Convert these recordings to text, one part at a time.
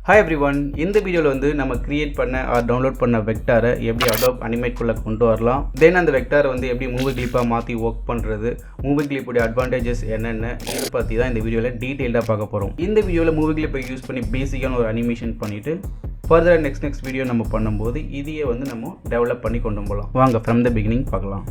Hi everyone, இந்த வீடியோவில் வந்து நம்ம கிரியேட் பண்ண ஆர் டவுன்லோட் பண்ண வெக்டாரை எப்படி Adobe Animate குள்ள கொண்டு வரலாம். தென் அந்த வெக்டாரை வந்து எப்படி மூவி கிளிப்பாக மாற்றி ஒர்க் பண்ணுறது, மூவி கிளிப்புடைய அட்வான்டேஜஸ் என்னென்ன இது பற்றி தான் இந்த வீடியோவில் டீட்டெயில்டாக பார்க்க போகிறோம். இந்த வீடியோவில் மூவி கிளிப்பை யூஸ் பண்ணி பேசிக்கான ஒரு அனிமேஷன் பண்ணிவிட்டு ஃபர்தராக நெக்ஸ்ட் வீடியோ நம்ம பண்ணும்போது இதையே வந்து நம்ம டெவலப் பண்ணி கொண்டு போகலாம். வாங்க ஃப்ரம் த பிகினிங் பார்க்கலாம்.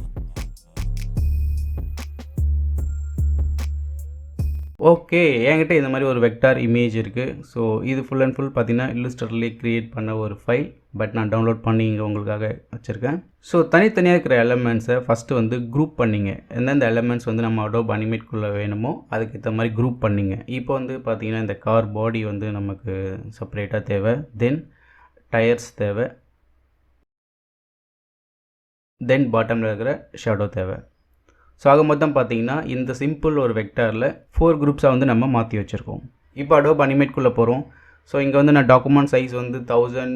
ஓகே, என்கிட்ட இந்த மாதிரி ஒரு வெக்டார் இமேஜ் இருக்குது. ஸோ இது ஃபுல் அண்ட் ஃபுல் பார்த்தீங்கன்னா இல்லுஸ்ட்ரேட்டர்லேயே க்ரியேட் பண்ண ஒரு ஃபைல். பட் நான் டவுன்லோட் பண்ணி இங்கே உங்களுக்காக வச்சுருக்கேன். ஸோ தனித்தனியாக இருக்கிற எலமெண்ட்ஸை ஃபஸ்ட்டு வந்து குரூப் பண்ணிங்க. எந்தெந்த எலமெண்ட்ஸ் வந்து நம்ம Adobe Animate-குள்ளே வேணுமோ அதுக்கு ஏற்ற மாதிரி குரூப் பண்ணிங்க. இப்போ வந்து பார்த்தீங்கன்னா இந்த கார் பாடி வந்து நமக்கு செப்பரேட்டாக தேவை. தென் டயர்ஸ் தேவை. தென் பாட்டமில் இருக்கிற ஷேடோ தேவை. ஸோ ஆக மொத்தம் பார்த்தீங்கன்னா இந்த சிம்பிள் ஒரு வெக்டாரில் 4 குரூப்ஸாக வந்து நம்ம மாற்றி வச்சுருக்கோம். இப்போ Adobe Animate-குள்ளே போகிறோம். ஸோ இங்கே வந்து நான் டாக்குமெண்ட் சைஸ் வந்து 1000,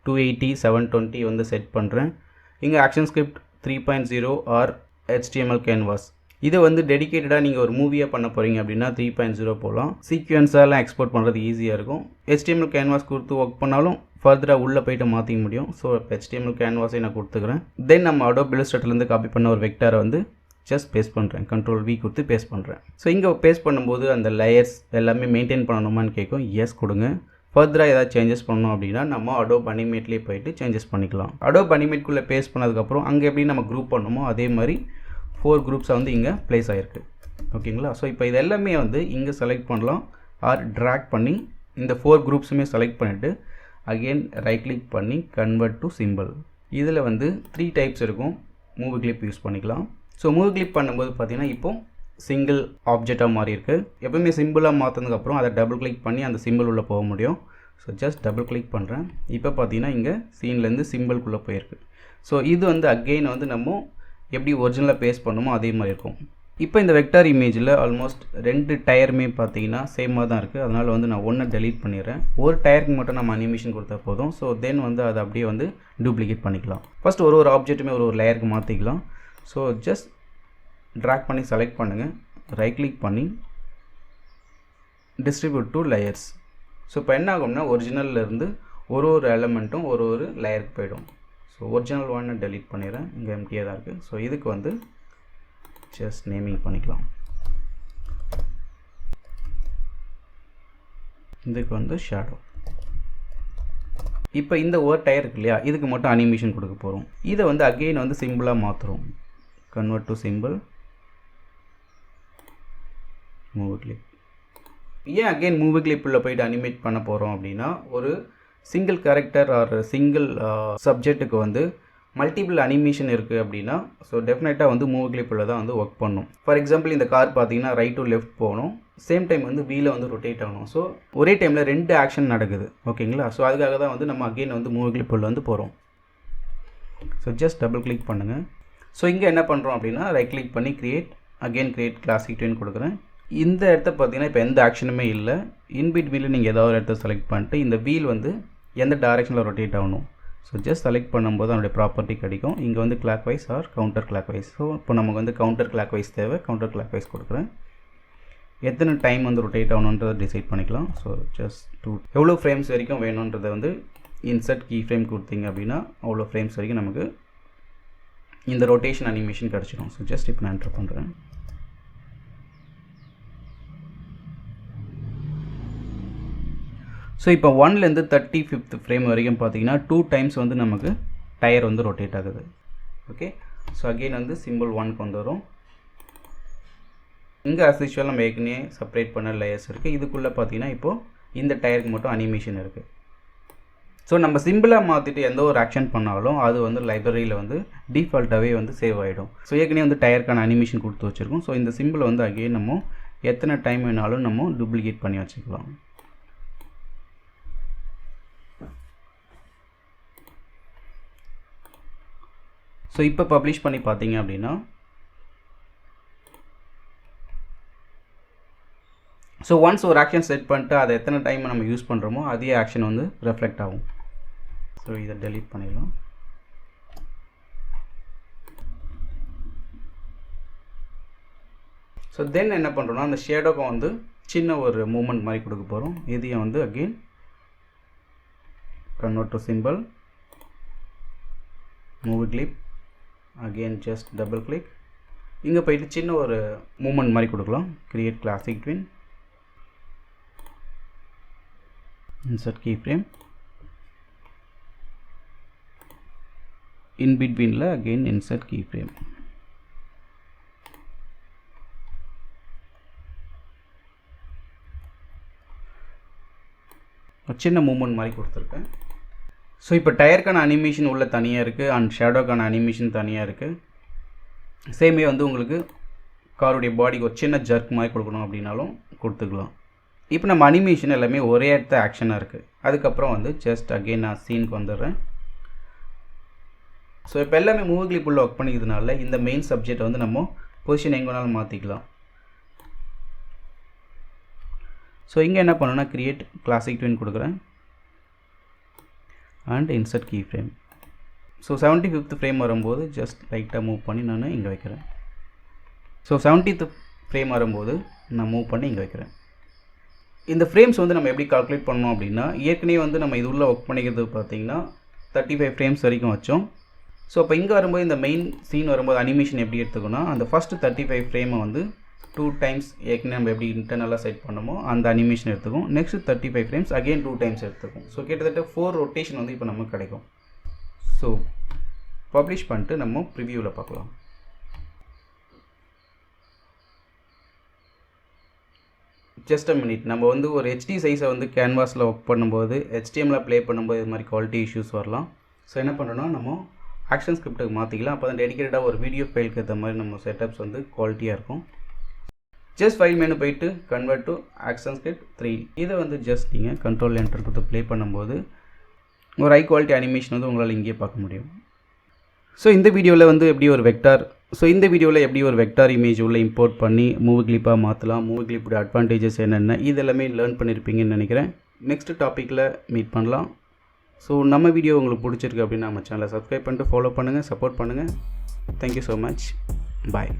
280, 720 வந்து செட் பண்ணுறேன். இங்கே action script 3.0 or HTML canvas. இதை வந்து டெடிக்கேட்டடாக நீங்கள் ஒரு மூவியாக பண்ண போகிறீங்க அப்படின்னா 3.0 போகலாம். சீக்வன்ஸாலாம் எக்ஸ்போர்ட் பண்ணுறது ஈஸியாக இருக்கும். HTML கேன்வாஸ் கொடுத்து ஒர்க் பண்ணாலும் ஃபர்தராக உள்ளே போய்ட்டு மாற்றிக்க முடியும். ஸோ HTML கேன்வாஸை நான் கொடுத்துக்கிறேன். தென் நம்ம Adobe Illustratorலேருந்து காப்பி பண்ண ஒரு வெக்டாரை வந்து ஜஸ்ட் பேஸ்ட் பண்ணுறேன். Ctrl+V கொடுத்து பேஸ்ட் பண்ணுறேன். ஸோ இங்கே பேஸ்ட் பண்ணும்போது அந்த லேயர்ஸ் எல்லாமே மெயின்டைன் பண்ணணுமான்னு கேட்கும். எஸ் கொடுங்க. ஃபர்தராக ஏதாவது சேஞ்சஸ் பண்ணணும் அப்படின்னா நம்ம Adobe Animate-லேயே போய்ட்டு சேஞ்சஸ் பண்ணிக்கலாம். Adobe Animate-குள்ளே பேஸ்ட் பண்ணதுக்கப்புறம் அங்கே எப்படி நம்ம குரூப் பண்ணணுமோ அதே மாதிரி 4 குரூப்ஸாக வந்து இங்கே ப்ளேஸ் ஆகிருக்கு. ஓகேங்களா? ஸோ இப்போ இது எல்லாமே வந்து இங்கே செலக்ட் பண்ணலாம் ஆர் ட்ராக் பண்ணி இந்த 4 குரூப்ஸுமே செலக்ட் பண்ணிவிட்டு அகெயின் ரைட் கிளிக் பண்ணி கன்வெர்ட் டு சிம்பிள். இதில் வந்து 3 டைப்ஸ் இருக்கும். மூவி கிளிப் யூஸ் பண்ணிக்கலாம். ஸோ மூவி கிளிப் பண்ணும்போது பார்த்தீங்கன்னா இப்போது சிங்கிள் ஆப்ஜெக்டாக மாறி இருக்குது. எப்பவுமே சிம்பிளாக மாற்றினதுக்கப்புறம் அதை டபுள் கிளிக் பண்ணி அந்த சிம்பிள் உள்ளே போக முடியும். ஸோ ஜஸ்ட் டபுள் கிளிக் பண்ணுறேன். இப்போ பார்த்தீங்கன்னா இங்கே சீன்லேருந்து சிம்பிள்குள்ளே போயிருக்கு. ஸோ இது வந்து அகெயின் வந்து நம்ம எப்படி ஒரிஜினலாக பேஸ்ட் பண்ணுமோ அதே மாதிரி இருக்கும். இப்போ இந்த வெக்டார் இமேஜில் ஆல்மோஸ்ட் 2 டயருமே பார்த்தீங்கன்னா சேமாக தான் இருக்குது. அதனால் வந்து நான் ஒன்று டெலீட் பண்ணிடுறேன். ஒரு டயருக்கு மட்டும் நம்ம அனிமேஷன் கொடுத்தா போதும். ஸோ தென் வந்து அதை அப்படியே வந்து டூப்ளிகேட் பண்ணிக்கலாம். ஃபஸ்ட் ஒரு லேயருக்குமே ஒரு லேயருக்கு மாற்றிக்கலாம். ஸோ ஜஸ்ட் ட்ராக் பண்ணி செலக்ட் பண்ணுங்கள். ரைட் கிளிக் பண்ணி டிஸ்ட்ரிபியூட் டு லேயர்ஸ். ஸோ இப்போ என்ன ஆகும்னா ஒரிஜினல்லேருந்து ஒரு எலமெண்ட்டும் ஒரு லேயருக்கு போய்டும். ஸோ ஒரிஜினல் ஒன்று டெலீட் பண்ணிடுறேன். இங்கே எம்டியாக தான் இருக்குது. ஸோ இதுக்கு வந்து ஜஸ்ட் நேமிங் பண்ணிக்கலாம். இதுக்கு வந்து ஷேடோ. இப்போ இந்த ஒரு டயர் இருக்கு இல்லையா, இதுக்கு மட்டும் அனிமேஷன் கொடுக்க போகிறோம். இதை வந்து அகெயின் வந்து சிம்பிளாக மாற்றுறோம். Convert to simple, movie clip. ஏன் அகெயின் மூவி கிளிப்பில் போய்ட்டு அனிமேட் பண்ண போகிறோம் அப்படின்னா ஒரு சிங்கிள் கேரக்டர் ஆர் சிங்கிள் சப்ஜெக்ட்டுக்கு வந்து மல்டிபிள் அனிமேஷன் இருக்குது அப்படின்னா ஸோ டெஃபினட்டாக வந்து மூவி கிளிப்பில் தான் வந்து ஒர்க் பண்ணணும். ஃபார் எக்ஸாம்பிள் இந்த கார் பார்த்தீங்கன்னா ரைட் டு லெஃப்ட் போகணும், சேம் டைம் வந்து வீலை வந்து ரொட்டேட் ஆகணும். ஸோ ஒரே டைமில் 2 ஆக்ஷன் நடக்குது. ஓகேங்களா? ஸோ அதுக்காக தான் வந்து நம்ம அகெயின் வந்து மூவி கிளிப்பில் வந்து போகிறோம். ஸோ ஜஸ்ட் டபுள் கிளிக் பண்ணுங்கள். ஸோ இங்கே என்ன பண்ணுறோம் அப்படின்னா ரைட் கிளிக் பண்ணி கிரியேட் கிளாசிக் ட்ரெயின் கொடுக்குறேன். இந்த இடத்த பார்த்தீங்கன்னா இப்போ எந்த ஆக்ஷனுமே இல்லை. இன்பிட்வீனில் நீங்கள் ஏதாவது ஒரு இடத்த செலக்ட் பண்ணிட்டு இந்த வீல் வந்து எந்த டைரெக்ஷனில் ரொட்டேட் ஆகணும். ஸோ ஜஸ்ட் செலக்ட் பண்ணும்போது அதனுடைய ப்ராப்பர்ட்டி கிடைக்கும். இங்கே வந்து clockwise or counter clockwise. So இப்போ நமக்கு வந்து கவுண்டர் கிளாக் வைஸ் தேவை. கவுண்டர் கிளாக் வைஸ் கொடுக்குறேன். எத்தனை டைம் வந்து ரொட்டேட் ஆகணுன்றதை டிசைட் பண்ணிக்கலாம். ஸோ ஜஸ்ட் எவ்வளோ ஃப்ரேம்ஸ் வரைக்கும் வேணுன்றதை வந்து இன்சர்ட் கீ ஃப்ரேம் கொடுத்தீங்க அப்படின்னா அவ்வளோ ஃப்ரேம்ஸ் வரைக்கும் நமக்கு இந்த ரொட்டேஷன் அனிமேஷன் கிடச்சிடும். ஸோ ஜஸ்ட் இப்போ நான் என்டர் பண்ணுறேன். ஸோ இப்போ 1லேருந்து 35th ஃப்ரேம் வரைக்கும் பார்த்தீங்கன்னா 2 டைம்ஸ் வந்து நமக்கு டயர் வந்து ரொட்டேட் ஆகுது. ஓகே, ஸோ அகெயின் வந்து சிம்பிள் 1க்கு வந்து வரும். இங்கே அஸ் யூஷுவல் நம்ம ஏற்கனவே செப்பரேட் பண்ண லேயர்ஸ் இருக்குது. இதுக்குள்ளே பார்த்தீங்கன்னா இப்போது இந்த டயருக்கு மட்டும் அனிமேஷன் இருக்குது. ஸோ நம்ம சிம்பிளாக மாற்றிட்டு எந்த ஒரு ஆக்ஷன் பண்ணாலும் அது வந்து லைப்ரரியில் வந்து டிஃபால்ட்டாகவே வந்து சேவ் ஆகிடும். ஸோ ஏற்கனவே வந்து டயருக்கான அனிமேஷன் கொடுத்து வச்சுருக்கோம். ஸோ இந்த சிம்பிளை வந்து அகெயின் நம்ம எத்தனை டைம் வேணாலும் நம்ம டூப்ளிகேட் பண்ணி வச்சுக்கலாம். ஸோ இப்போ பப்ளிஷ் பண்ணி பார்த்தீங்க அப்படின்னா ஸோ ஒன்ஸ் ஒரு ஆக்ஷன் செட் பண்ணிட்டு அதை எத்தனை டைம் நம்ம யூஸ் பண்ணுறோமோ அதே ஆக்ஷன் வந்து ரெஃப்ளெக்ட் ஆகும். ஸோ இதை டெலீட் பண்ணிடலாம். ஸோ தென் என்ன பண்ணுறோன்னா அந்த ஷேடோக்கு வந்து சின்ன ஒரு மூமெண்ட் மாதிரி கொடுக்க போகிறோம். இதையும் வந்து again convert to symbol, move clip, again just double click. இங்கே போயிட்டு சின்ன ஒரு மூமெண்ட் மாதிரி கொடுக்கலாம். create classic twin, insert keyframe, in between la again insert keyframe. ஒரு சின்ன மூமெண்ட் மாதிரி கொடுத்துருக்கேன். ஸோ இப்போ டயருக்கான அனிமேஷன் உள்ள தனியாக இருக்குது அண்ட் ஷேடோக்கான அனிமேஷன் தனியாக இருக்குது. சேமே வந்து உங்களுக்கு காருடைய பாடிக்கு ஒரு சின்ன ஜர்க் மாதிரி கொடுக்கணும் அப்படின்னாலும் கொடுத்துக்கலாம். இப்போ நம்ம அனிமேஷன் எல்லாமே ஒரே இடத்த ஆக்ஷனாக இருக்குது. அதுக்கப்புறம் வந்து ஜஸ்ட் அகெயின் நான் சீனுக்கு வந்துடுறேன். ஸோ இப்போ எல்லாமே மூவி கிளிப் உள்ள ஒர்க் பண்ணிக்கிறதுனால இந்த மெயின் சப்ஜெக்ட் வந்து நம்ம பொசிஷன் எங்கே வேணாலும் மாற்றிக்கலாம். ஸோ இங்கே என்ன பண்ணணும்னா கிரியேட் கிளாசிக் ட்வின் கொடுக்குறேன் and insert keyframe. So 75th frame வரும்போது ஜஸ்ட் லைட்டாக மூவ் பண்ணி நான் இங்கே வைக்கிறேன். ஸோ 70th ஃப்ரேம் வரும்போது நான் மூவ் பண்ணி இங்கே வைக்கிறேன். இந்த ஃப்ரேம்ஸ் வந்து நம்ம எப்படி கால்குலேட் பண்ணோம் அப்படின்னா, ஏற்கனவே வந்து நம்ம இது உள்ள ஒர்க் பண்ணிக்கிறது பார்த்திங்கன்னா 35 ஃப்ரேம்ஸ் வரைக்கும் வச்சோம். ஸோ அப்போ இங்கே வரும்போது இந்த மெயின் சீன் வரும்போது அனிமேஷன் எப்படி எடுத்துக்கணும், அந்த ஃபஸ்ட்டு 35 ஃப்ரேமை வந்து 2 டைம்ஸ் ஏற்கனவே நம்ம எப்படி இன்டர்னலாக செட் பண்ணமோ அந்த அனிமேஷன் எடுத்துக்கும். நெக்ஸ்ட் 35 ஃப்ரேம்ஸ் அகெயின் 2 டைம்ஸ் எடுத்துக்கும். ஸோ கிட்டத்தட்ட 4 ரொட்டேஷன் வந்து இப்போ நமக்கு கிடைக்கும். ஸோ பப்ளிஷ் பண்ணிட்டு நம்ம ப்ரிவியூவில் பார்க்கலாம். Just a minute. நம்ம வந்து ஒரு ஹெச்டி சைஸை வந்து கேன்வாஸில் ஒர்க் பண்ணும்போது HTML ப்ளே பண்ணும்போது இது மாதிரி குவாலிட்டி இஷ்யூஸ் வரலாம். ஸோ என்ன பண்ணணும்னா நம்ம ஆக்ஷன் ஸ்கிரிப்ட்டுக்கு மாற்றிக்கலாம். அப்போ தான் டெடிக்கேட்டடாக ஒரு வீடியோ ஃபைலுக்கு ஏற்ற மாதிரி நம்ம செட்டப்ஸ் வந்து குவாலிட்டியாக இருக்கும். ஜஸ்ட் ஃபைல் மெனு போயிட்டு கன்வெர்ட் டு ஆக்ஷன் ஸ்கிரிப்ட் 3. இதை வந்து ஜஸ்ட் நீங்கள் கண்ட்ரோல் என்டர் கொடுத்து ப்ளே பண்ணும்போது ஒரு ஹை குவாலிட்டி அனிமேஷன் வந்து உங்களால் இங்கேயே பார்க்க முடியும். ஸோ இந்த வீடியோவில் வந்து எப்படி ஒரு வெக்டார் இமேஜ் உள்ள இம்போர்ட் பண்ணி மூவி கிளிப்பாக மாற்றலாம், மூவி கிளிப்போட அட்வான்டேஜஸ் என்னென்ன இது எல்லாமே லேர்ன் பண்ணியிருப்பீங்கன்னு நினைக்கிறேன். நெக்ஸ்ட் டாப்பிக்கில் மீட் பண்ணலாம். ஸோ நம்ம வீடியோ உங்களுக்கு பிடிச்சிருக்கு அப்படின்னா நம்ம சேனலை சப்ஸ்கிரைப் பண்ணிட்டு ஃபாலோ பண்ணுங்கள், சப்போர்ட் பண்ணுங்கள். Thank you so much. பாய்.